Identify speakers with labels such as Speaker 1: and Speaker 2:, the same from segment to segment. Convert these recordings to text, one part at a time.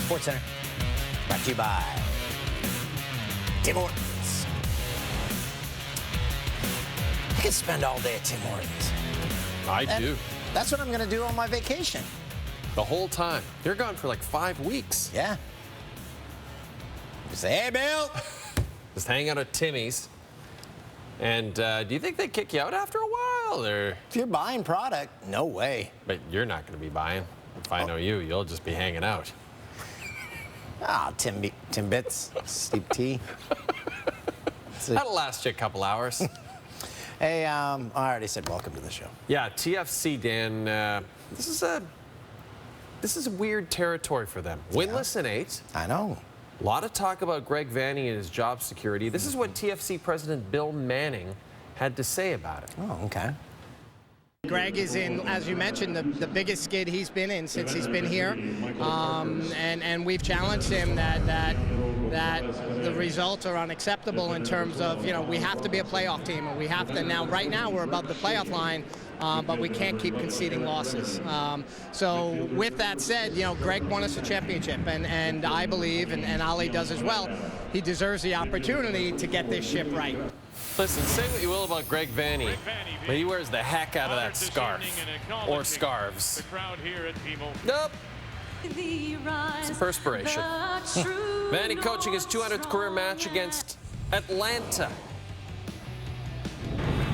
Speaker 1: SportsCenter, brought to you by Tim Hortons. I could spend all day at Tim Hortons.
Speaker 2: I do.
Speaker 1: That's what I'm going to do on my vacation.
Speaker 2: The whole time. You're gone for like 5 weeks.
Speaker 1: Yeah. You say, hey, Bill.
Speaker 2: Just hang out at Timmy's. And do you think they kick you out after a while? Or?
Speaker 1: If you're buying product, no way.
Speaker 2: But you're not going to be buying. If I know you, you'll just be hanging out.
Speaker 1: Ah, Timbits, steep tea.
Speaker 2: That'll last you a couple hours.
Speaker 1: Hey, I already said welcome to the show.
Speaker 2: Yeah, TFC, Dan. This is a weird territory for them. Winless in 8.
Speaker 1: I know.
Speaker 2: A lot of talk about Greg Vanney and his job security. This is what TFC President Bill Manning had to say about it.
Speaker 1: Oh, okay.
Speaker 3: Greg is in, as you mentioned, the biggest skid he's been in since he's been here, and we've challenged him that the results are unacceptable in terms of, we have to be a playoff team, and we have to now. Right now, we're above the playoff line, but we can't keep conceding losses. So with that said, Greg won us a championship, and I believe, and Ali does as well, he deserves the opportunity to get this ship right.
Speaker 2: Listen, say what you will about Greg Vanney, but he wears the heck out of that scarf. Or scarves. Nope. It's perspiration. Vanney coaching his 200th career match against Atlanta.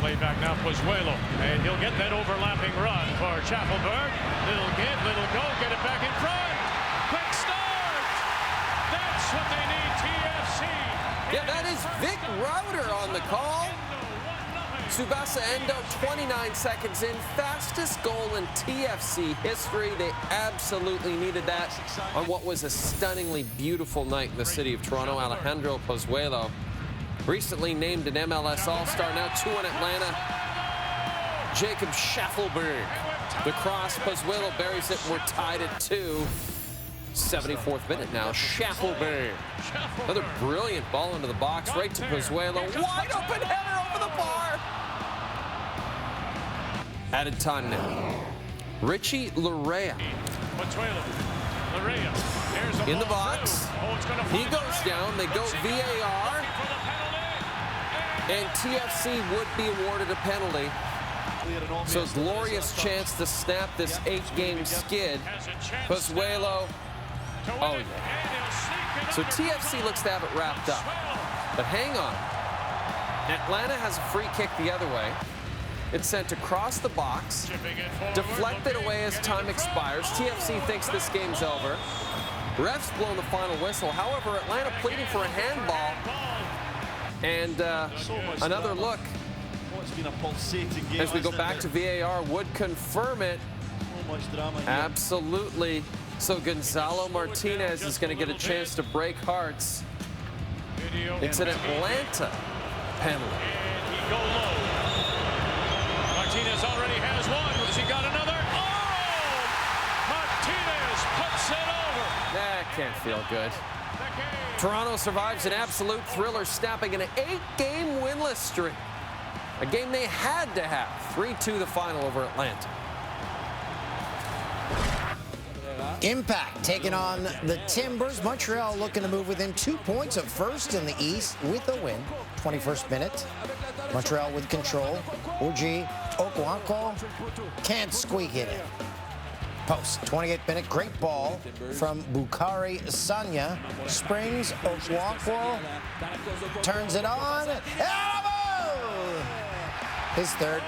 Speaker 4: Play back now, Pozuelo, and he'll get that overlapping run for Schaffelberg. Little give, little go, get it back in front. Quick start! That's what they need, TFC.
Speaker 2: Yeah, that is Vic Rauter on the call. Tsubasa Endo, 29 seconds in. Fastest goal in TFC history. They absolutely needed that on what was a stunningly beautiful night in the city of Toronto. Alejandro Pozuelo, recently named an MLS All-Star, now 2 in Atlanta. Jacob Schaffelberg. The cross, Pozuelo buries it, and we're tied at 2. 74th minute now, Schaffelberg. Another brilliant ball into the box, right to Pozuelo. Wide open header over the bar. Added time now. Richie Laryea. In the box. He goes down. They go VAR. And TFC would be awarded a penalty. So glorious chance to snap this 8-game skid. Pozuelo. Oh, yeah. So TFC looks to have it wrapped up. But hang on. Atlanta has a free kick the other way. It's sent across the box, deflected away as time expires. TFC thinks this game's over. Refs blown the final whistle. However, Atlanta pleading for a handball. And another look as we go back to VAR would confirm it. Absolutely. So Gonzalo Martinez is going to get a chance to break hearts. It's an Atlanta penalty.
Speaker 4: Martinez already has one. Has he got another? Oh! Martinez puts it over.
Speaker 2: That can't feel good. Toronto survives an absolute thriller, snapping an 8-game winless streak. A game they had to have. 3-2 the final over Atlanta.
Speaker 1: Impact taking on the Timbers. Montreal looking to move within 2 points of first in the East with a win. 21st minute. Montreal with control. Uji Okuanko can't squeak it in. Post. 28th minute. Great ball from Bukari Sanya. Springs. Okuanko turns it on. His third.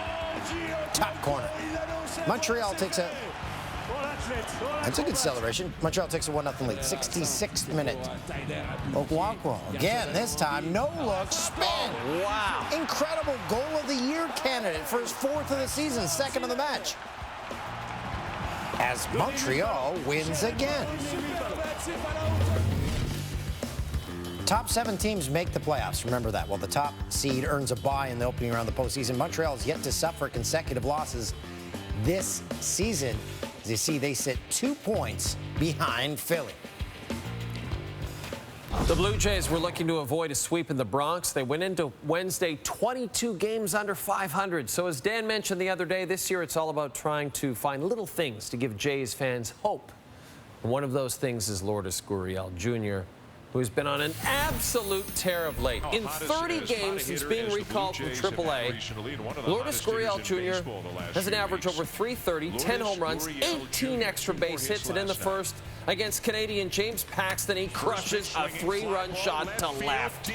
Speaker 1: Top corner. Montreal takes a... That's a good celebration. Montreal takes a 1-0 lead. 66th minute. Okuanko again, this time, no look, spin. Wow. Incredible goal of the year candidate for his 4th of the season, 2nd of the match. As Montreal wins again. Top 7 teams make the playoffs. Remember that. While the top seed earns a bye in the opening round of the postseason, Montreal is yet to suffer consecutive losses this season. As you see, they sit 2 points behind Philly.
Speaker 2: The Blue Jays were looking to avoid a sweep in the Bronx. They went into Wednesday 22 games under 500. So as Dan mentioned the other day, this year it's all about trying to find little things to give Jays fans hope One of those things is Lourdes Gurriel Jr., who's been on an absolute tear of late. In 30 games since being recalled from AAA, Lourdes Gurriel Jr. has an average over .330, 10 home runs, 18 extra base hits, and in the first against Canadian James Paxton, he crushes a 3-run shot to left.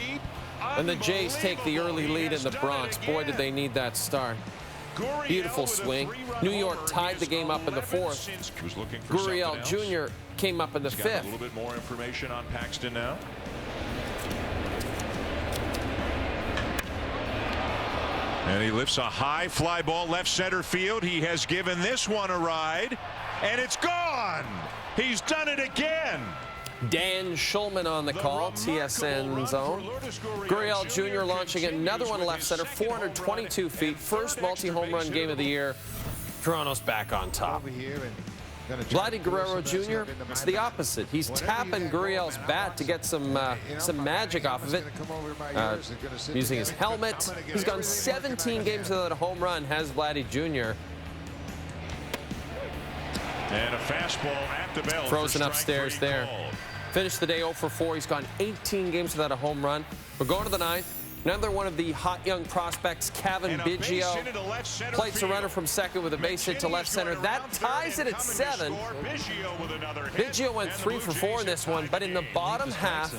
Speaker 2: And the Jays take the early lead in the Bronx. Boy, did they need that start. Beautiful swing. New York tied the game up in the 4th. Gurriel Jr. came up in the 5th.
Speaker 5: A little bit more information on Paxton now. And he lifts a high fly ball left center field. He has given this one a ride, and it's gone. He's done it again.
Speaker 2: Dan Schulman on the call, TSN zone. Gurriel Jr. launching another one left center, 422 feet. First multi-home run game of the year. Toronto's back on top. Vladdy Guerrero Jr., it's the opposite. He's tapping Gurriel's bat to get some magic off of it, using his helmet. He's gone 17 games without a home run, has Vladdy Jr.
Speaker 5: And a fastball at the bell.
Speaker 2: Frozen upstairs there. Finished the day 0 for 4. He's gone 18 games without a home run. We're going to the 9th. Another one of the hot young prospects, Cavan Biggio, plates a runner from second with a base hit to left center. That ties it at 7. Biggio went 3 for 4 in this one, but in the bottom half,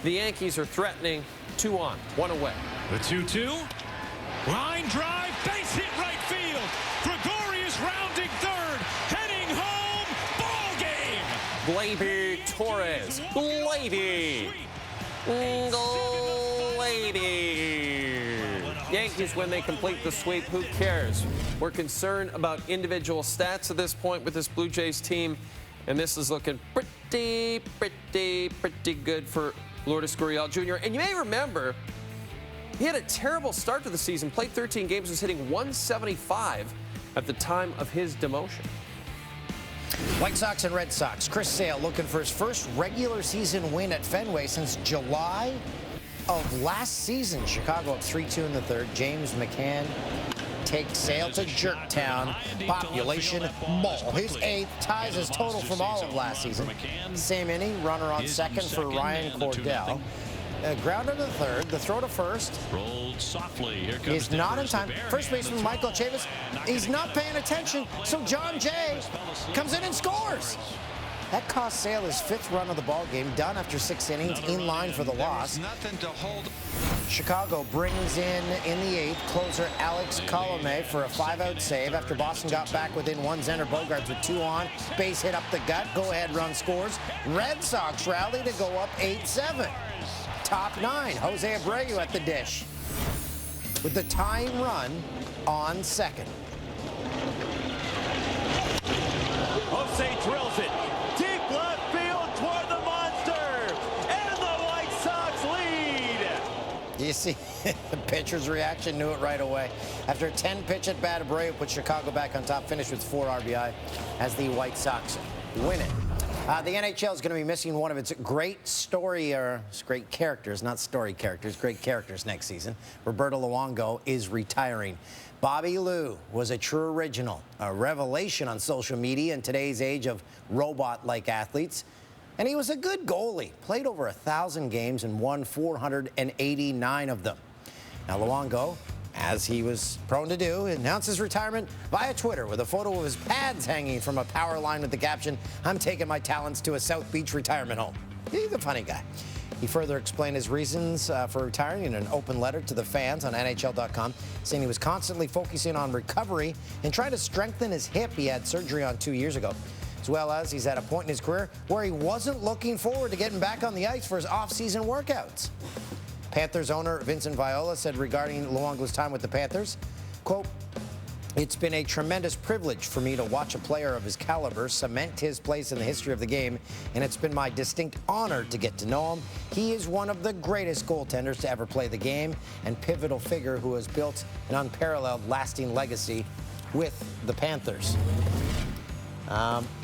Speaker 2: the Yankees are threatening 2 on, 1 away.
Speaker 4: The 2-2. Line drive, base hit right field. Gregorius rounding third, heading home, ball game.
Speaker 2: Gleyber Torres. Glady. Yankees when they complete the sweep. Who cares? We're concerned about individual stats at this point with this Blue Jays team, and this is looking pretty good for Lourdes Gurriel Jr. And you may remember he had a terrible start to the season, played 13 games, was hitting .175 at the time of his demotion.
Speaker 1: White Sox and Red Sox. Chris Sale looking for his first regular season win at Fenway since July of last season. Chicago up 3-2 in the 3rd. James McCann takes Sale to Jerktown. Population Mall. His 8th, ties his total from all of last season. Same inning, runner on second for Ryan Cordell. Grounder to the 3rd. The throw to first.
Speaker 6: Rolled softly. Here comes
Speaker 1: He's not in time. First baseman Michael Chavis. He's not paying attention. So John Jay comes in and scores. That cost Sale his 5th run of the ball game. Done after 6 innings. In line for the loss. Chicago brings in the 8th closer Alex Colomé for a 5-out save after Boston got back within 1. Xander Bogaerts with 2 on. Base hit up the gut. Go-ahead run scores. Red Sox rally to go up 8-7. Top 9, Jose Abreu at the dish with the tying run on second.
Speaker 7: Jose drills it deep left field toward the monster, and the White Sox lead.
Speaker 1: You see the pitcher's reaction, knew it right away. After a 10-pitch at bat, Abreu put Chicago back on top, finished with 4 RBI as the White Sox win it. The NHL is going to be missing one of its great great characters, not story characters, great characters next season. Roberto Luongo is retiring. Bobby Lou was a true original, a revelation on social media in today's age of robot-like athletes. And he was a good goalie, played over 1,000 games and won 489 of them. Now Luongo, as he was prone to do, announced his retirement via Twitter with a photo of his pads hanging from a power line with the caption, "I'm taking my talents to a South Beach retirement home." He's a funny guy. He further explained his reasons for retiring in an open letter to the fans on NHL.com, saying he was constantly focusing on recovery and trying to strengthen his hip he had surgery on 2 years ago, as well as he's at a point in his career where he wasn't looking forward to getting back on the ice for his off-season workouts. Panthers owner Vincent Viola said regarding Luongo's time with the Panthers, quote, "It's been a tremendous privilege for me to watch a player of his caliber cement his place in the history of the game, and it's been my distinct honor to get to know him. He is one of the greatest goaltenders to ever play the game and pivotal figure who has built an unparalleled lasting legacy with the Panthers."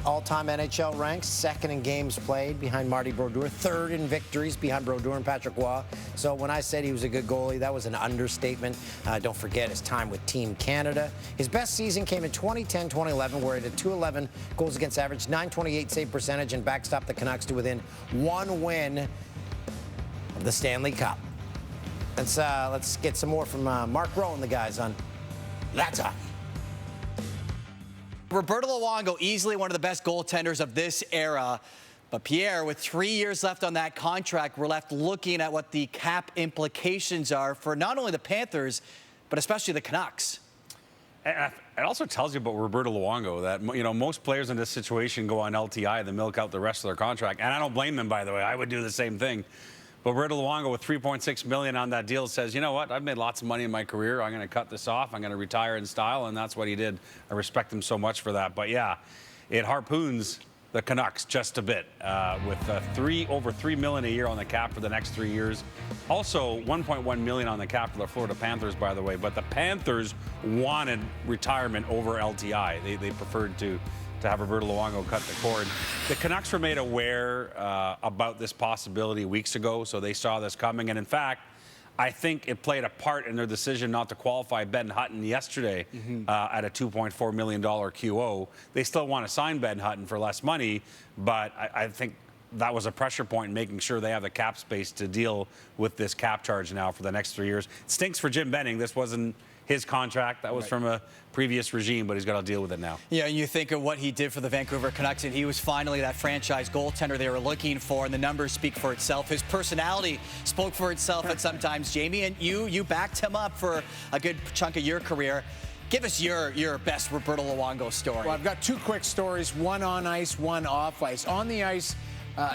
Speaker 1: All-time NHL ranks, second in games played behind Marty Brodeur, third in victories behind Brodeur and Patrick Roy. So when I said he was a good goalie, that was an understatement. Don't forget his time with Team Canada. His best season came in 2010-2011, where he had a .211 goals against average, .928 save percentage, and backstopped the Canucks to within one win of the Stanley Cup. Let's get some more from Mark Rowe and the guys on That's Hockey.
Speaker 8: Roberto Luongo, easily one of the best goaltenders of this era. But Pierre, with 3 years left on that contract, we're left looking at what the cap implications are for not only the Panthers, but especially the Canucks.
Speaker 9: It also tells you about Roberto Luongo that, you know, most players in this situation go on LTI to milk out the rest of their contract. And I don't blame them, by the way. I would do the same thing. But Roberto Luongo with $3.6 million on that deal says, you know what, I've made lots of money in my career. I'm going to cut this off. I'm going to retire in style, and that's what he did. I respect him so much for that. But, yeah, it harpoons the Canucks just a bit with over $3 million a year on the cap for the next 3 years. Also, $1.1 million on the cap for the Florida Panthers, by the way. But the Panthers wanted retirement over LTI. They preferred to have Roberto Luongo cut the cord. The Canucks were made aware about this possibility weeks ago, so they saw this coming. And in fact, I think it played a part in their decision not to qualify Ben Hutton yesterday at a $2.4 million QO. They still want to sign Ben Hutton for less money, but I think that was a pressure point in making sure they have the cap space to deal with this cap charge now for the next 3 years. It stinks for Jim Benning. This wasn't his contract. That was from a previous regime, but he's got to deal with it now.
Speaker 8: Yeah, you think of what he did for the Vancouver Canucks, and he was finally that franchise goaltender they were looking for, and the numbers speak for itself. His personality spoke for itself at some times, Jamie, and you backed him up for a good chunk of your career. Give us your best Roberto Luongo story.
Speaker 10: Well, I've got two quick stories, one on ice, one off ice. On the ice,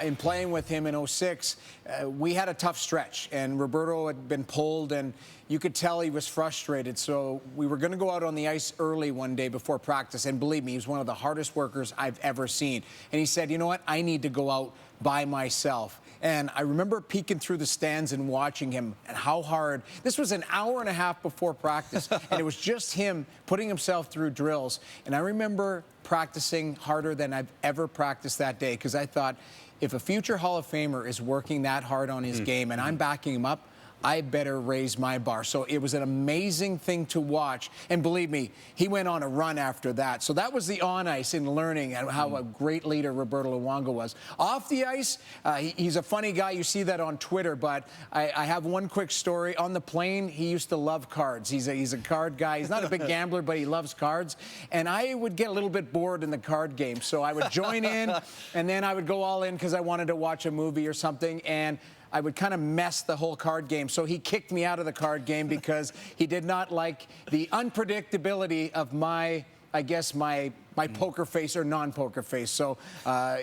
Speaker 10: in playing with him in 06, we had a tough stretch, and Roberto had been pulled, and you could tell he was frustrated. So we were going to go out on the ice early one day before practice, and believe me, he was one of the hardest workers I've ever seen. And he said, you know what, I need to go out by myself. And I remember peeking through the stands and watching him and how hard. This was an hour and a half before practice, and it was just him putting himself through drills. And I remember practicing harder than I've ever practiced that day, because I thought, if a future Hall of Famer is working that hard on his game and I'm backing him up, I better raise my bar. So it was an amazing thing to watch. And believe me, he went on a run after that. So that was the on ice in learning and how a great leader Roberto Luongo was. Off the ice, he's a funny guy. You see that on Twitter. But I have one quick story. On the plane, he used to love cards. He's a card guy. He's not a big gambler, but he loves cards. And I would get a little bit bored in the card game. So I would join in, and then I would go all in because I wanted to watch a movie or something. And I would kind of mess the whole card game. So he kicked me out of the card game because he did not like the unpredictability of my poker face or non-poker face. So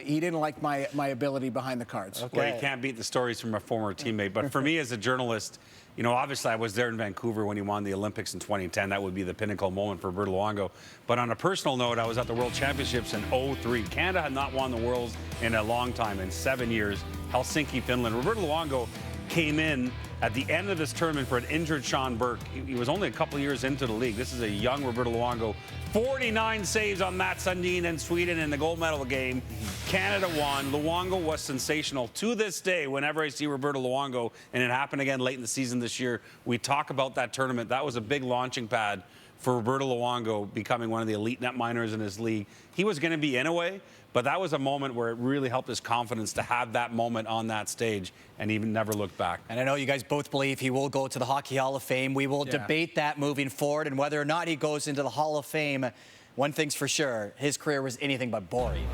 Speaker 10: he didn't like my ability behind the cards.
Speaker 9: Okay. Well, you can't beat the stories from a former teammate. But for me as a journalist, you know, obviously I was there in Vancouver when he won the Olympics in 2010. That would be the pinnacle moment for Roberto Luongo. But on a personal note, I was at the World Championships in 2003. Canada had not won the Worlds in a long time, in 7 years. Helsinki, Finland. Roberto Luongo came in at the end of this tournament for an injured Sean Burke. He was only a couple years into the league. This is a young Roberto Luongo. 49 saves on Mats Sundin and Sweden in the gold medal game. Canada won. Luongo was sensational. To this day, whenever I see Roberto Luongo, and it happened again late in the season this year, we talk about that tournament. That was a big launching pad for Roberto Luongo becoming one of the elite net miners in his league. He was going to be in a way, but that was a moment where it really helped his confidence to have that moment on that stage, and he never looked back.
Speaker 8: And I know you guys both believe he will go to the Hockey Hall of Fame. We will debate that moving forward, and whether or not he goes into the Hall of Fame, one thing's for sure, his career was anything but boring.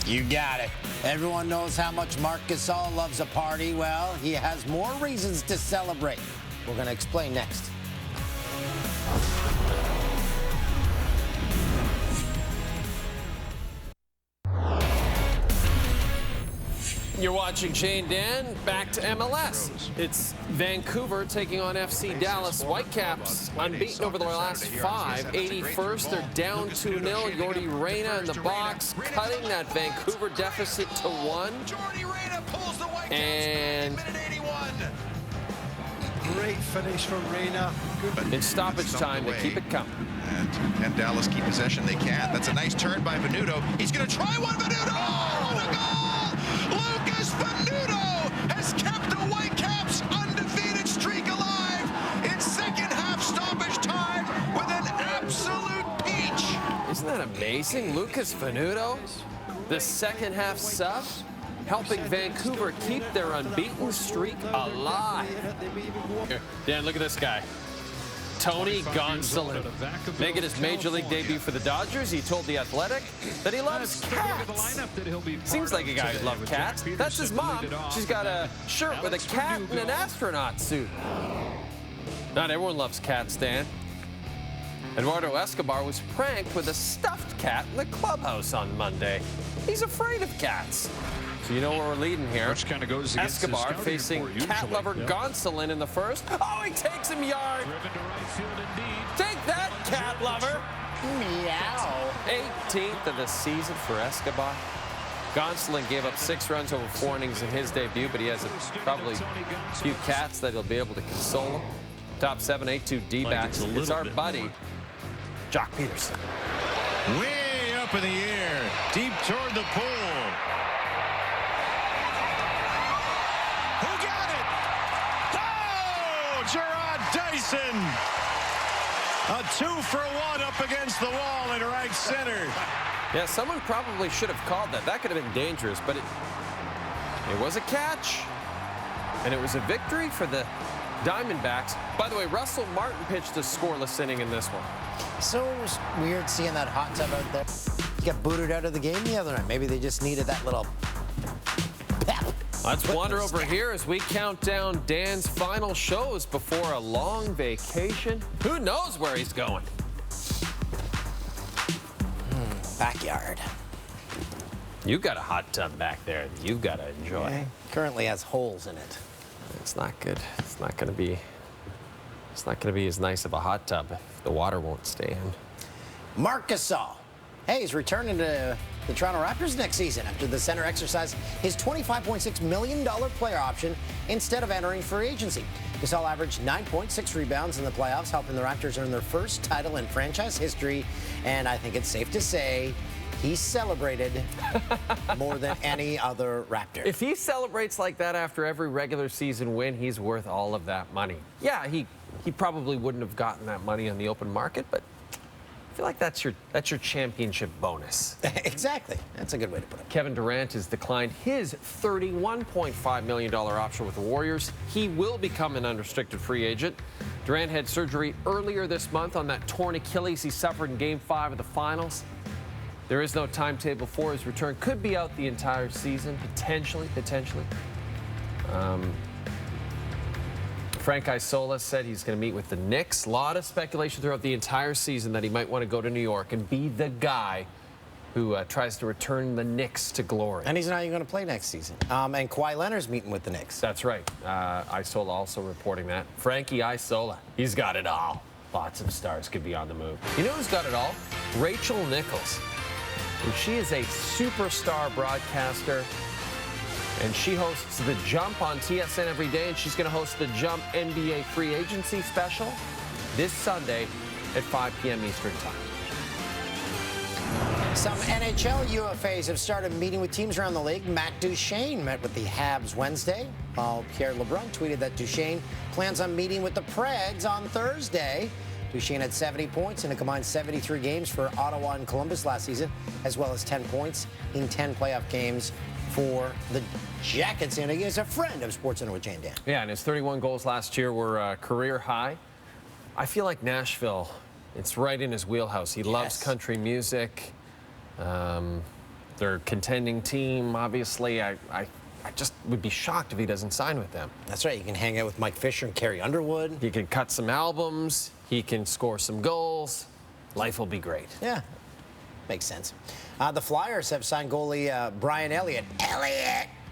Speaker 1: You got it. Everyone knows how much Marc Gasol loves a party. Well, he has more reasons to celebrate. We're going to explain next.
Speaker 2: You're watching Shane Dan. Back to MLS. It's Vancouver taking on FC Dallas. Whitecaps unbeaten over the last 5. 81st, they're down 2-0. Yordy Reyna in the box, cutting that Vancouver deficit to 1. And
Speaker 11: Great finish from Reyna.
Speaker 2: In stoppage time to keep it coming.
Speaker 12: And can Dallas keep possession? They can. That's a nice turn by Venuto. He's going to try one. Venuto! Oh, what a goal! Lucas Venuto has kept the Whitecaps' undefeated streak alive in second half stoppage time with an absolute peach.
Speaker 2: Isn't that amazing? Lucas Venuto, the second half sub, helping Vancouver keep their unbeaten streak alive. Dan, look at this guy. Tony Gonsolin, making his Major League debut for the Dodgers. He told The Athletic that he loves cats. Seems like a guy who loves cats. That's his mom. She's got a shirt with a cat and an astronaut suit. Not everyone loves cats, Dan. Eduardo Escobar was pranked with a stuffed cat in the clubhouse on Monday. He's afraid of cats. So you know where we're leading here.
Speaker 6: Which kind of goes against
Speaker 2: Escobar facing cat lover Gonsolin in the first. Oh, he takes him yard. Take that, cat lover.
Speaker 1: Meow.
Speaker 2: 18th of the season for Escobar. Gonsolin gave up 6 runs over 4 innings in his debut, but he has probably a few cats that he'll be able to console him. Top 7, 8-2 D-backs. It's our buddy, Jock Peterson.
Speaker 7: Way up in the air, deep toward the pole. Who got it? Oh, Gerard Dyson. A 2-for-1 up against the wall in right center.
Speaker 2: Yeah, someone probably should have called that. That could have been dangerous, but it was a catch, and it was a victory for the Diamondbacks. By the way, Russell Martin pitched a scoreless inning in this one.
Speaker 1: So it was weird seeing that hot tub out there. He got booted out of the game the other night. Maybe they just needed that little pep.
Speaker 2: Let's wander over here as we count down Dan's final shows before a long vacation. Who knows where he's going?
Speaker 1: Backyard.
Speaker 2: You got a hot tub back there that you've got to enjoy.
Speaker 1: Okay. Currently has holes in it.
Speaker 2: It's not good. It's not going to be as nice of a hot tub if the water won't stay in.
Speaker 1: Marc Gasol. Hey, he's returning to the Toronto Raptors next season after the center exercised his $25.6 million player option instead of entering free agency. Gasol averaged 9.6 rebounds in the playoffs, helping the Raptors earn their first title in franchise history. And I think it's safe to say he celebrated more than any other Raptor.
Speaker 2: If he celebrates like that after every regular season win, he's worth all of that money. Yeah, he probably wouldn't have gotten that money on the open market, but I feel like that's your championship bonus.
Speaker 1: Exactly. That's a good way to put it.
Speaker 2: Kevin Durant has declined his $31.5 million option with the Warriors. He will become an unrestricted free agent. Durant had surgery earlier this month on that torn Achilles he suffered in Game 5 of the Finals. There is no timetable for his return. Could be out the entire season, potentially. Frank Isola said he's going to meet with the Knicks. A lot of speculation throughout the entire season that he might want to go to New York and be the guy who tries to return the Knicks to glory.
Speaker 1: And he's not even going to play next season. And Kawhi Leonard's meeting with the Knicks.
Speaker 2: That's right. Isola also reporting that. Frankie Isola, he's got it all. Lots of stars could be on the move. You know who's got it all? Rachel Nichols. And she is a superstar broadcaster, and she hosts The Jump on TSN every day, and she's going to host The Jump NBA Free Agency Special this Sunday at 5 p.m. Eastern Time.
Speaker 1: Some NHL UFAs have started meeting with teams around the league. Matt Duchene met with the Habs Wednesday, while Pierre LeBrun tweeted that Duchene plans on meeting with the Preds on Thursday. Duchene had 70 points in a combined 73 games for Ottawa and Columbus last season, as well as 10 points in 10 playoff games for the Jackets. And he is a friend of SportsCenter with Jane Dan.
Speaker 2: Yeah, and his 31 goals last year were career high. I feel like Nashville, it's right in his wheelhouse. He loves country music. They're a contending team, obviously. I just would be shocked if he doesn't sign with them.
Speaker 1: That's right. You can hang out with Mike Fisher and Carrie Underwood.
Speaker 2: He can cut some albums. He can score some goals. Life will be great.
Speaker 1: Yeah, makes sense. The Flyers have signed goalie Brian Elliott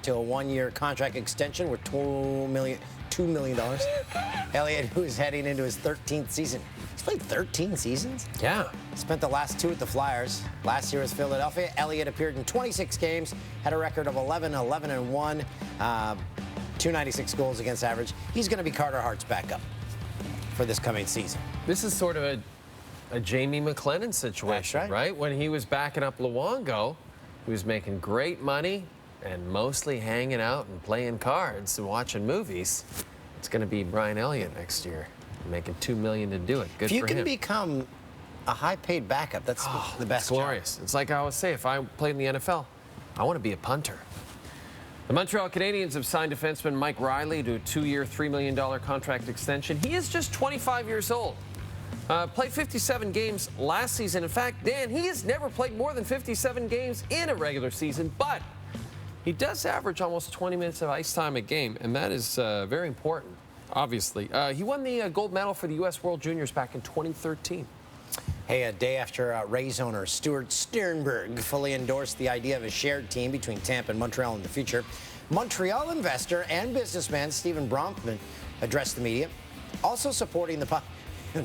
Speaker 1: to a one-year contract extension worth $2 million. Elliott, who is heading into his 13th season. He's played 13 seasons?
Speaker 2: Yeah.
Speaker 1: Spent the last 2 at the Flyers. Last year was Philadelphia. Elliott appeared in 26 games, had a record of 11-11-1. 296 goals against average. He's going to be Carter Hart's backup for this coming season.
Speaker 2: This is sort of a Jamie McLennan situation, right? When he was backing up Luongo, he was making great money and mostly hanging out and playing cards and watching movies. It's going to be Brian Elliott next year, making $2 million to do it. Good for him.
Speaker 1: If you can become a high-paid backup, that's the best.
Speaker 2: It's glorious. It's like I always say, if I played in the NFL, I want to be a punter. The Montreal Canadiens have signed defenseman Mike Riley to a 2-year, $3 million contract extension. He is just 25 years old. Played 57 games last season. In fact, Dan, he has never played more than 57 games in a regular season, but he does average almost 20 minutes of ice time a game, and that is very important, obviously. He won the gold medal for the U.S. World Juniors back in 2013.
Speaker 1: Hey, a day after Rays owner Stuart Sternberg fully endorsed the idea of a shared team between Tampa and Montreal in the future, Montreal investor and businessman Stephen Bronfman addressed the media, also supporting the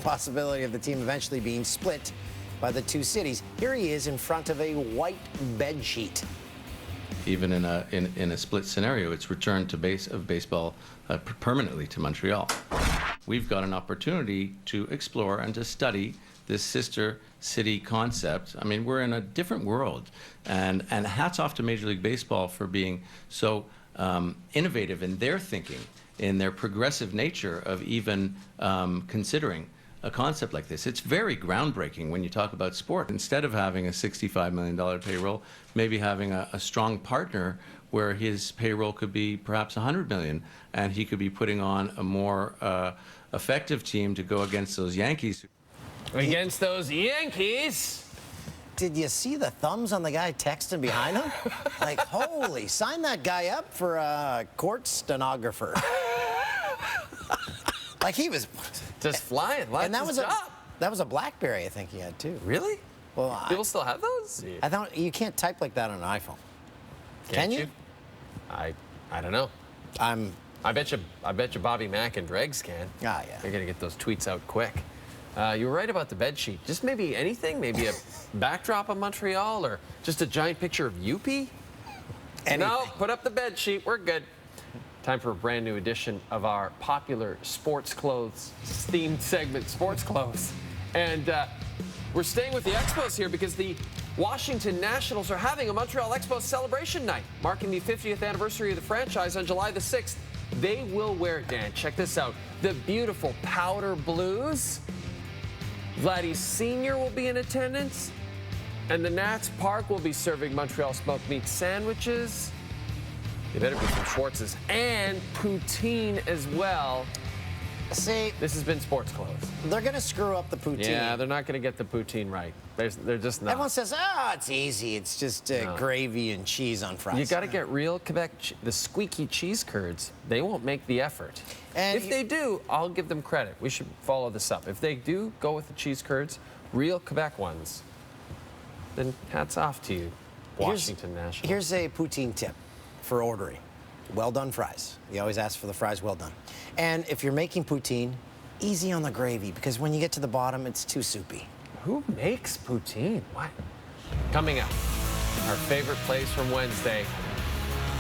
Speaker 1: possibility of the team eventually being split by the two cities. Here he is in front of a white bed sheet.
Speaker 11: Even in a split scenario, it's returned to baseball permanently to Montreal. We've got an opportunity to explore and to study this sister city concept. I mean, we're in a different world, and hats off to Major League Baseball for being so innovative in their thinking, in their progressive nature of even considering a concept like this. It's very groundbreaking when you talk about sport. Instead of having a $65 million payroll, maybe having a strong partner where his payroll could be perhaps $100 million, and he could be putting on a more effective team to go against those Yankees.
Speaker 2: Against those Yankees.
Speaker 1: Did you see the thumbs on the guy texting behind him? Like, holy, sign that guy up for a court stenographer. Like, he was
Speaker 2: just flying.
Speaker 1: And that was a BlackBerry, I think he had too.
Speaker 2: Really?
Speaker 1: Well,
Speaker 2: people still have those?
Speaker 1: I thought you can't type like that on an iPhone. Can you?
Speaker 2: I don't know. I bet you Bobby Mack and Dregs can.
Speaker 1: Ah, yeah.
Speaker 2: They're gonna get those tweets out quick. You were right about the bed sheet. Just maybe anything, maybe a backdrop of Montreal or just a giant picture of Youppi. No, put up the bed sheet. We're good. Time for a brand new edition of our popular sports clothes themed segment, Sports Clothes. And we're staying with the Expos here because the Washington Nationals are having a Montreal Expos celebration night, marking the 50th anniversary of the franchise on July the 6th. They will wear, Dan, check this out, the beautiful powder blues. Vladdy Sr. will be in attendance, and the Nats Park will be serving Montreal smoked meat sandwiches. There better be some Schwartz's and poutine as well.
Speaker 1: See,
Speaker 2: this has been Sports Clothes.
Speaker 1: They're going to screw up the poutine.
Speaker 2: Yeah, they're not going to get the poutine right. They're just not.
Speaker 1: Everyone says, it's easy. It's just gravy and cheese on fries.
Speaker 2: You got to get real Quebec, the squeaky cheese curds. They won't make the effort. And if they do, I'll give them credit. We should follow this up. If they do go with the cheese curds, real Quebec ones, then hats off to you, Washington Nationals.
Speaker 1: Here's a poutine tip for ordering. Well done fries. You always ask for the fries well done. And if you're making poutine, easy on the gravy, because when you get to the bottom, it's too soupy.
Speaker 2: Who makes poutine? What? Coming up, our favorite place from Wednesday.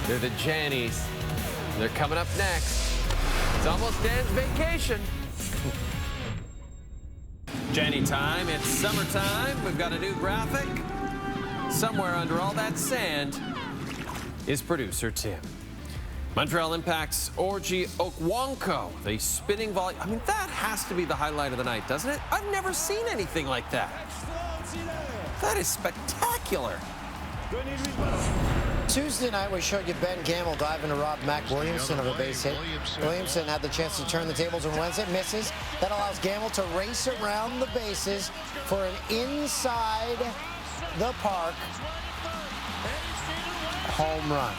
Speaker 2: They're the Jannies. They're coming up next. It's almost Dan's vacation. Janny time. It's summertime. We've got a new graphic. Somewhere under all that sand is producer Tim. Montreal Impact's Orji Okwonkwo, the spinning volley. I mean, that has to be the highlight of the night, doesn't it? I've never seen anything like that. That is spectacular.
Speaker 1: Tuesday night, we showed you Ben Gamble diving to rob Mac Williamson of a base hit. Williamson had the chance to turn the tables on Wednesday, misses. That allows Gamble to race around the bases for an inside the park home run.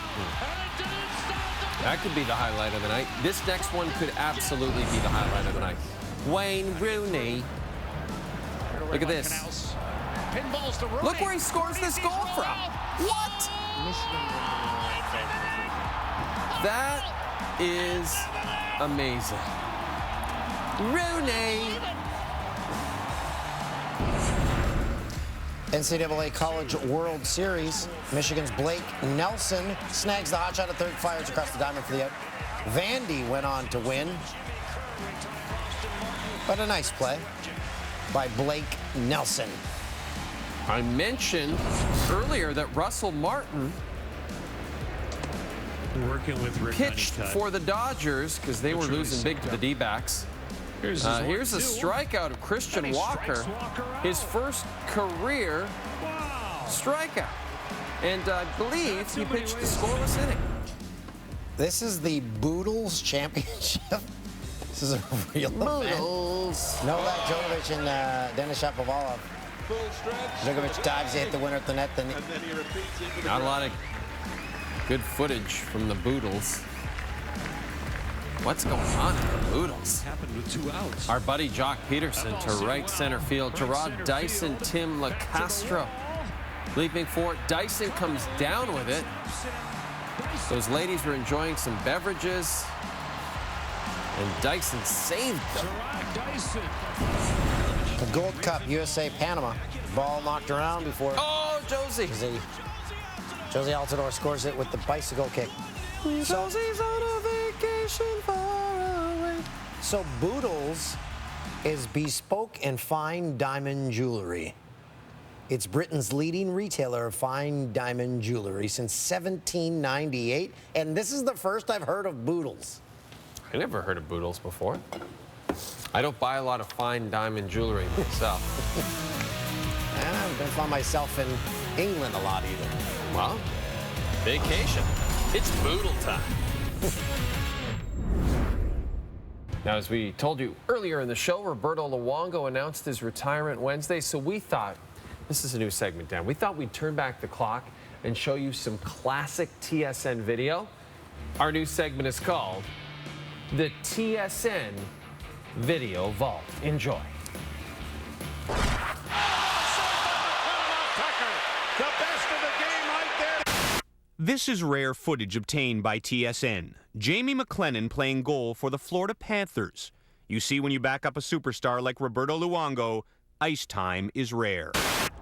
Speaker 2: That could be the highlight of the night. This next one could absolutely be the highlight of the night. Wayne Rooney. Look at this. Look where he scores this goal from. What? That is amazing. Rooney.
Speaker 1: NCAA College World Series. Michigan's Blake Nelson snags the hot shot at third, fires across the diamond for the out. Vandy went on to win. But a nice play by Blake Nelson.
Speaker 2: I mentioned earlier that Russell Martin pitched for the Dodgers because they were losing big to the D-backs. Here's a strikeout of Christian Walker, his first career strikeout. And I believe he pitched the scoreless inning.
Speaker 1: This is the Boodles Championship. This is a real
Speaker 2: Boodles.
Speaker 1: event. Novak Djokovic and Denis Shapovalov. Djokovic dives, hit the winner at the net.
Speaker 2: Not a lot of good footage from the Boodles. What's going on in the Boodles?
Speaker 6: Happened with 2 outs.
Speaker 2: Our buddy Jock Peterson to right center field. Gerard Dyson, Tim LaCastro leaping for it. Dyson comes down with it. Those ladies were enjoying some beverages, and Dyson saved them.
Speaker 1: The Gold Cup, USA Panama. Ball knocked around before.
Speaker 2: Oh, Josie.
Speaker 1: Josie Altidore scores it with the bicycle kick.
Speaker 2: Josie's on a vacation far away.
Speaker 1: So Boodles is bespoke and fine diamond jewelry. It's Britain's leading retailer of fine diamond jewelry since 1798. And this is the first I've heard of Boodles.
Speaker 2: I never heard of Boodles before. I don't buy a lot of fine diamond jewelry myself.
Speaker 1: I don't find myself in England a lot either.
Speaker 2: Well, vacation. It's Boodle time. Now, as we told you earlier in the show, Roberto Luongo announced his retirement Wednesday, so we thought, this is a new segment, Dan. We thought we'd turn back the clock and show you some classic TSN video. Our new segment is called the TSN Video Vault. Enjoy.
Speaker 13: This is rare footage obtained by TSN. Jamie McLennan playing goal for the Florida Panthers. You see, when you back up a superstar like Roberto Luongo, ice time is rare.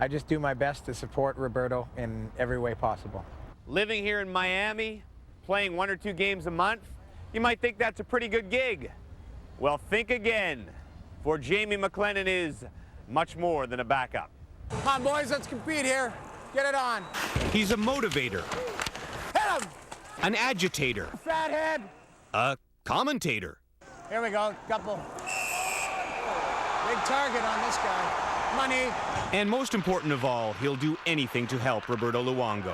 Speaker 10: I just do my best to support Roberto in every way possible.
Speaker 14: Living here in Miami, playing 1 or 2 games a month, you might think that's a pretty good gig. Well, think again, for Jamie McLennan is much more than a backup.
Speaker 10: Come on, boys, let's compete here. Get it on.
Speaker 13: He's a motivator.
Speaker 10: Hit him!
Speaker 13: An agitator.
Speaker 10: Fathead!
Speaker 13: A commentator.
Speaker 10: Here we go, couple. Big target on this guy. Money.
Speaker 13: And most important of all, he'll do anything to help Roberto Luongo.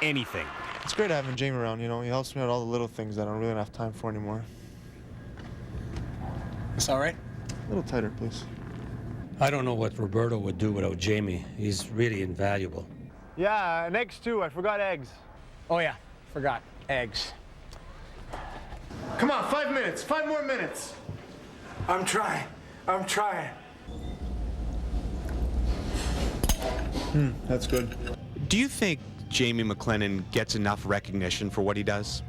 Speaker 13: Anything.
Speaker 15: It's great having Jamie around, you know. He helps me out all the little things that I don't really have time for anymore.
Speaker 10: It's all right?
Speaker 15: A little tighter, please.
Speaker 16: I don't know what Roberto would do without Jamie. He's really invaluable.
Speaker 14: Yeah, and eggs too. I forgot eggs.
Speaker 10: Oh, yeah. Forgot. Eggs.
Speaker 15: Come on, 5 minutes. 5 more minutes.
Speaker 10: I'm trying.
Speaker 15: That's good.
Speaker 13: Do you think Jamie McLennan gets enough recognition for what he does?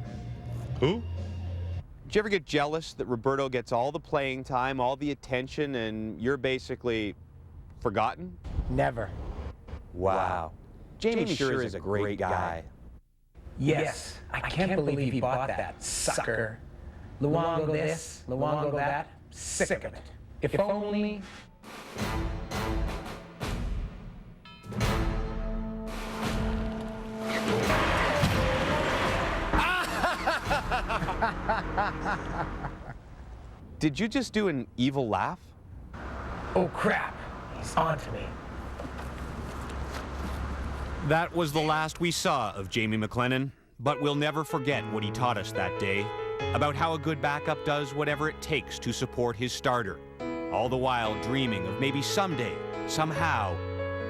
Speaker 13: Who?
Speaker 14: Did you ever get jealous that Roberto gets all the playing time, all the attention, and you're basically forgotten?
Speaker 10: Never.
Speaker 14: Wow. Jamie sure is a great guy.
Speaker 10: Yes. I can't believe he bought that, sucker. Luongo this, Luongo that. Sick of it. If only...
Speaker 14: Did you just do an evil laugh?
Speaker 10: Oh, crap. He's on to me.
Speaker 13: That was the last we saw of Jamie McLennan, but we'll never forget what he taught us that day about how a good backup does whatever it takes to support his starter, all the while dreaming of maybe someday, somehow,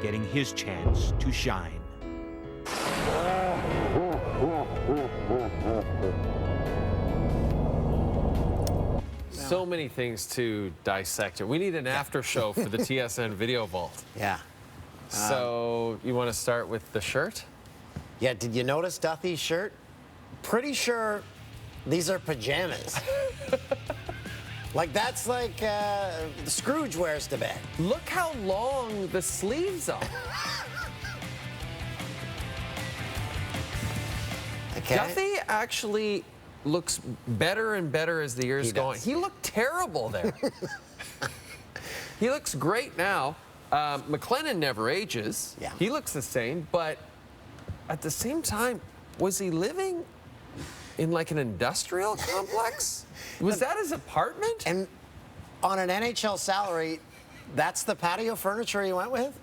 Speaker 13: getting his chance to shine.
Speaker 2: So many things to dissect here. We need an after show for the TSN Video Vault.
Speaker 1: Yeah.
Speaker 2: So you want to start with the shirt?
Speaker 1: Yeah, did you notice Duthie's shirt? Pretty sure these are pajamas. Like, that's like Scrooge wears to bed.
Speaker 2: Look how long the sleeves are.
Speaker 1: Okay.
Speaker 2: Duthie actually looks better and better as the years go on. He looked terrible there. He looks great now. McLennan never ages. Yeah. He looks the same, but at the same time, was he living in like an industrial complex? Was that his apartment?
Speaker 1: And on an NHL salary, that's the patio furniture he went with?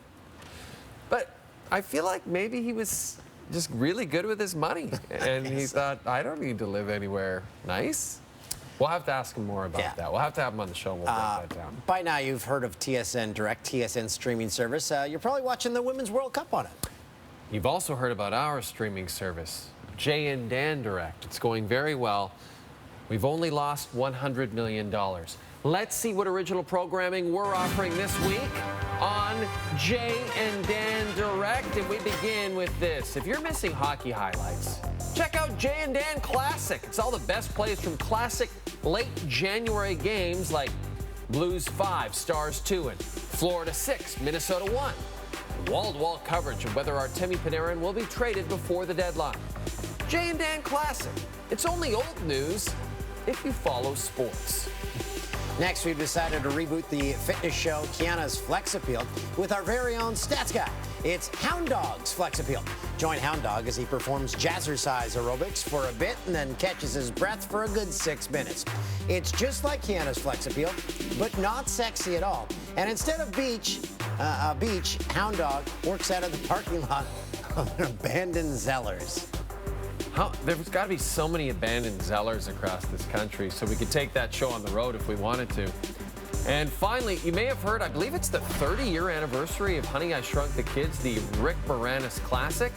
Speaker 2: But I feel like maybe he was just really good with his money. And he thought, I don't need to live anywhere nice. We'll have to ask him more about that. We'll have to have him on the show and we'll break that down.
Speaker 1: By now, you've heard of TSN Direct, TSN streaming service. You're probably watching the Women's World Cup on it.
Speaker 2: You've also heard about our streaming service, Jay and Dan Direct. It's going very well. We've only lost $100 million. Let's see what original programming we're offering this week on Jay and Dan Direct. And we begin with this. If you're missing hockey highlights, check out Jay and Dan Classic. It's all the best plays from classic late January games like Blues 5, Stars 2, and Florida 6, Minnesota 1. Wall-to-wall coverage of whether Artemi Panarin will be traded before the deadline. Jay and Dan Classic. It's only old news if you follow sports.
Speaker 1: Next, we've decided to reboot the fitness show Kiana's Flex Appeal with our very own stats guy. It's Hound Dog's Flex Appeal. Join Hound Dog as he performs jazzercise aerobics for a bit and then catches his breath for a good 6 minutes. It's just like Kiana's Flex Appeal, but not sexy at all. And instead of beach, Hound Dog works out of the parking lot of an abandoned Zellers.
Speaker 2: There's got to be so many abandoned Zellers across this country, so we could take that show on the road if we wanted to. And finally, you may have heard, I believe it's the 30-year anniversary of Honey, I Shrunk the Kids, the Rick Moranis classic.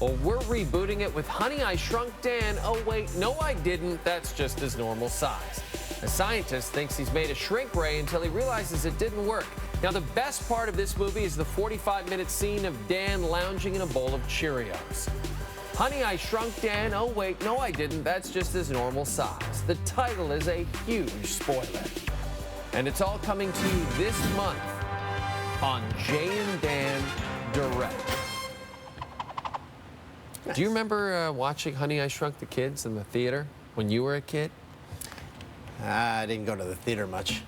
Speaker 2: Well, we're rebooting it with Honey, I Shrunk Dan. Oh, wait, no, I didn't. That's just his normal size. A scientist thinks he's made a shrink ray until he realizes it didn't work. Now, the best part of this movie is the 45-minute scene of Dan lounging in a bowl of Cheerios. Honey, I Shrunk Dan. Oh, wait, no, I didn't. That's just his normal size. The title is a huge spoiler. And it's all coming to you this month on Jay and Dan Direct. Do you remember watching Honey, I Shrunk the Kids in the theater when you were a kid?
Speaker 1: I didn't go to the theater much.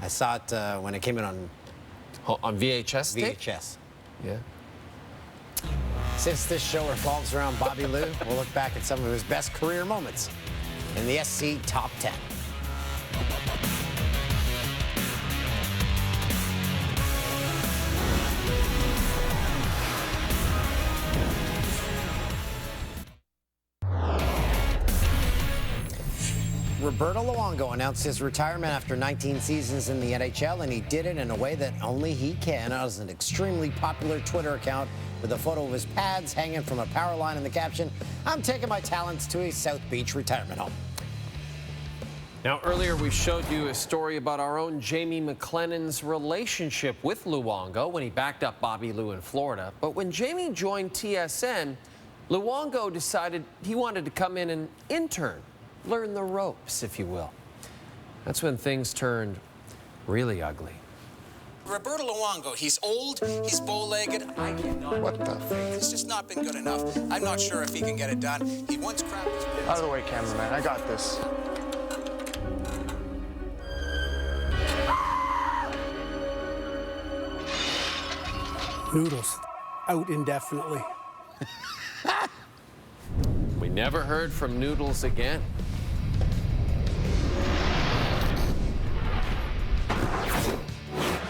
Speaker 1: I saw it when it came in on
Speaker 2: VHS tape?
Speaker 1: VHS.
Speaker 2: Yeah.
Speaker 1: Since this show revolves around Bobby Lou, we'll look back at some of his best career moments in the SC Top 10. Roberto Luongo announced his retirement after 19 seasons in the NHL, and he did it in a way that only he can. As an extremely popular Twitter account with a photo of his pads hanging from a power line in the caption, "I'm taking my talents to a South Beach retirement home."
Speaker 2: Now, earlier we showed you a story about our own Jamie McLennan's relationship with Luongo when he backed up Bobby Lou in Florida. But when Jamie joined TSN, Luongo decided he wanted to come in and intern, learn the ropes, if you will. That's when things turned really ugly.
Speaker 17: Roberto Luongo, he's old, he's bow-legged. I cannot.
Speaker 15: What the fuck?
Speaker 17: It's just not been good enough. I'm not sure if he can get it done. He once crapped his pants.
Speaker 15: Out of the way, cameraman. I got this.
Speaker 18: Noodles, out indefinitely.
Speaker 2: We never heard from Noodles again.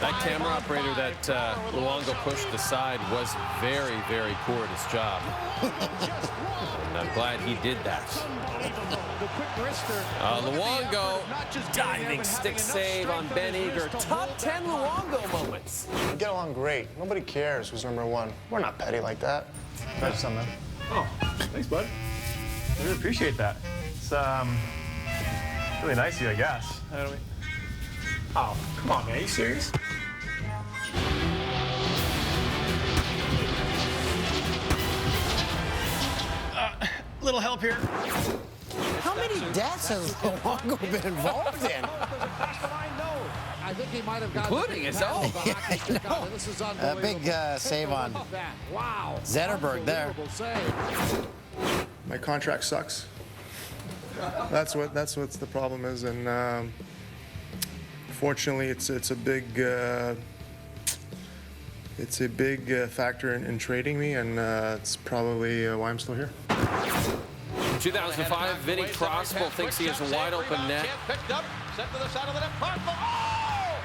Speaker 2: That camera operator that Luongo pushed aside was very, very poor at his job. And I'm glad he did that. Luongo, diving stick save on Ben Eager. Top 10 Luongo moments.
Speaker 15: We get along great. Nobody cares who's number one. We're not petty like that. That's something.
Speaker 19: Oh, thanks, bud. I really appreciate that. It's really nice of you, I guess. Oh, come on, man. Are you serious? Little help here.
Speaker 1: How many deaths has Luongo been involved in?
Speaker 20: I think he might have got
Speaker 2: including his own.
Speaker 1: A big save on Zetterberg there.
Speaker 15: My contract sucks. That's what's the problem is, and fortunately, it's a big factor in trading me, and it's probably why I'm still here.
Speaker 2: 2005, Vinny Crossable thinks he has a wide open net.
Speaker 20: Picked up, sent to the side of the net. Oh!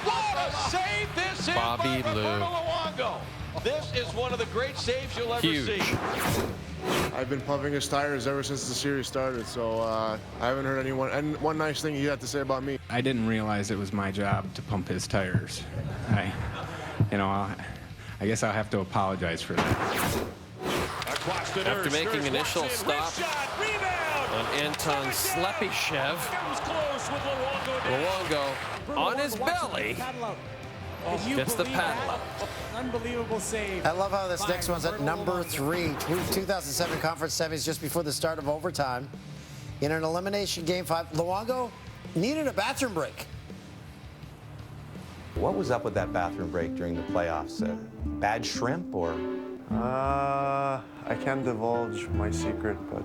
Speaker 20: What a save this is
Speaker 2: Bobby
Speaker 20: by
Speaker 2: Lou.
Speaker 20: Roberto Luongo. This is one of the great saves you'll ever see.
Speaker 15: I've been pumping his tires ever since the series started, so I haven't heard anyone. And one nice thing you have to say about me.
Speaker 21: I didn't realize it was my job to pump his tires. I guess I'll have to apologize for that.
Speaker 2: After making initial stop on Anton Slepyshev, Luongo on his belly gets the paddle out.
Speaker 1: Unbelievable save. I love how this next one's at number 3. 2007 conference semis just before the start of overtime. In an elimination game 5, Luongo needed a bathroom break.
Speaker 22: What was up with that bathroom break during the playoffs? Bad shrimp or?
Speaker 15: I can't divulge my secret, but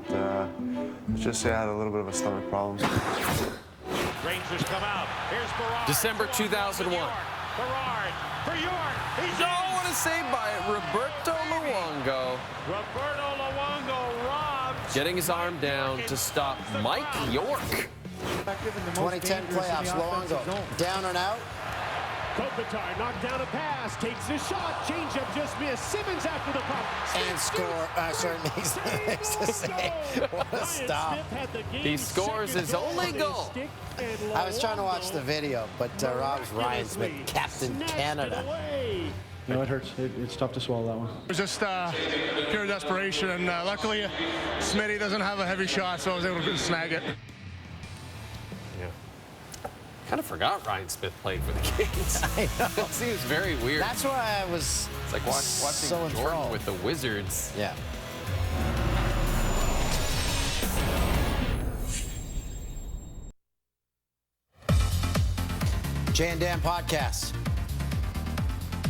Speaker 15: let's just say I had a little bit of a stomach problem.
Speaker 4: Rangers come out. Here's Berard.
Speaker 2: December 2001.
Speaker 4: Berard for York. He's
Speaker 2: what a save by Roberto Luongo.
Speaker 4: Roberto Luongo robs.
Speaker 2: Getting his arm down to stop Mike York.
Speaker 1: 2010 playoffs, Luongo down and out.
Speaker 4: Kopitar knocked down a pass, takes the shot, changeup just missed. Simmons after the pump.
Speaker 1: And score. Sorry, makes the save. What a stop.
Speaker 2: He scores his only goal.
Speaker 1: I was trying to watch the video, but Rob's Ryan Smith, Captain Canada.
Speaker 23: No, it hurts. It's tough to swallow that one.
Speaker 15: It was just pure desperation, and luckily Smitty doesn't have a heavy shot, so I was able to snag it.
Speaker 2: Kind of forgot Ryan Smith played for the Kings.
Speaker 1: I know.
Speaker 2: It seems very weird.
Speaker 1: That's why I was
Speaker 2: It's like watching
Speaker 1: so
Speaker 2: Jordan
Speaker 1: enthralled
Speaker 2: with the Wizards.
Speaker 1: Yeah. Jay and Dan podcast.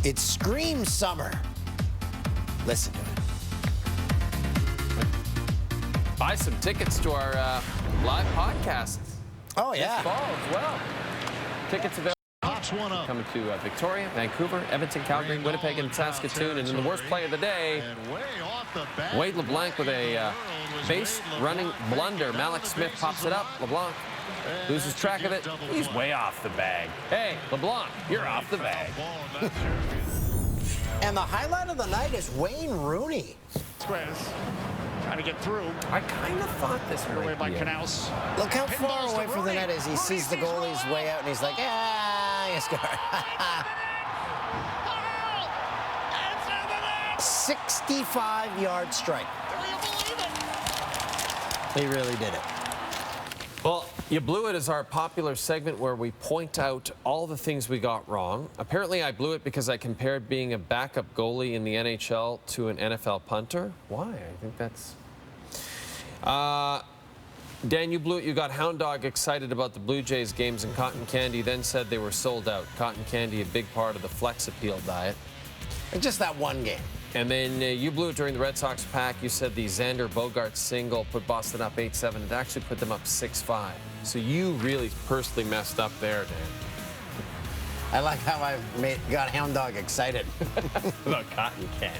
Speaker 1: It screams summer. Listen to it.
Speaker 2: Buy some tickets to our live podcast.
Speaker 1: Oh, yeah.
Speaker 2: This fall as well. Tickets available. Coming to Victoria, Vancouver, Edmonton, Calgary, Winnipeg, and Saskatoon. And in the worst play of the day, Wade LeBlanc with a base running blunder. Malik Smith pops it up. LeBlanc loses track of it. He's way off the bag. Hey, LeBlanc, you're off the bag.
Speaker 1: And the highlight of the night is Wayne Rooney.
Speaker 4: Trying to get through.
Speaker 2: I kind of thought this might
Speaker 4: away by
Speaker 2: be it.
Speaker 4: Knaus.
Speaker 1: Look how far away from the net is. He sees the goalie's way out, and he's like, he scored. 65-yard strike. He really did it.
Speaker 2: Well, You Blew It is our popular segment where we point out all the things we got wrong. Apparently, I blew it because I compared being a backup goalie in the NHL to an NFL punter. Why? I think that's... Dan, you blew it. You got Hound Dog excited about the Blue Jays games in Cotton Candy, then said they were sold out. Cotton Candy, a big part of the Flex Appeal diet.
Speaker 1: Just that one game.
Speaker 2: And then you blew it during the Red Sox pack. You said the Xander Bogaerts single put Boston up 8-7. It actually put them up 6-5. So you really personally messed up there, Dan.
Speaker 1: I like how I got Hound Dog excited.
Speaker 2: About Cotton Candy.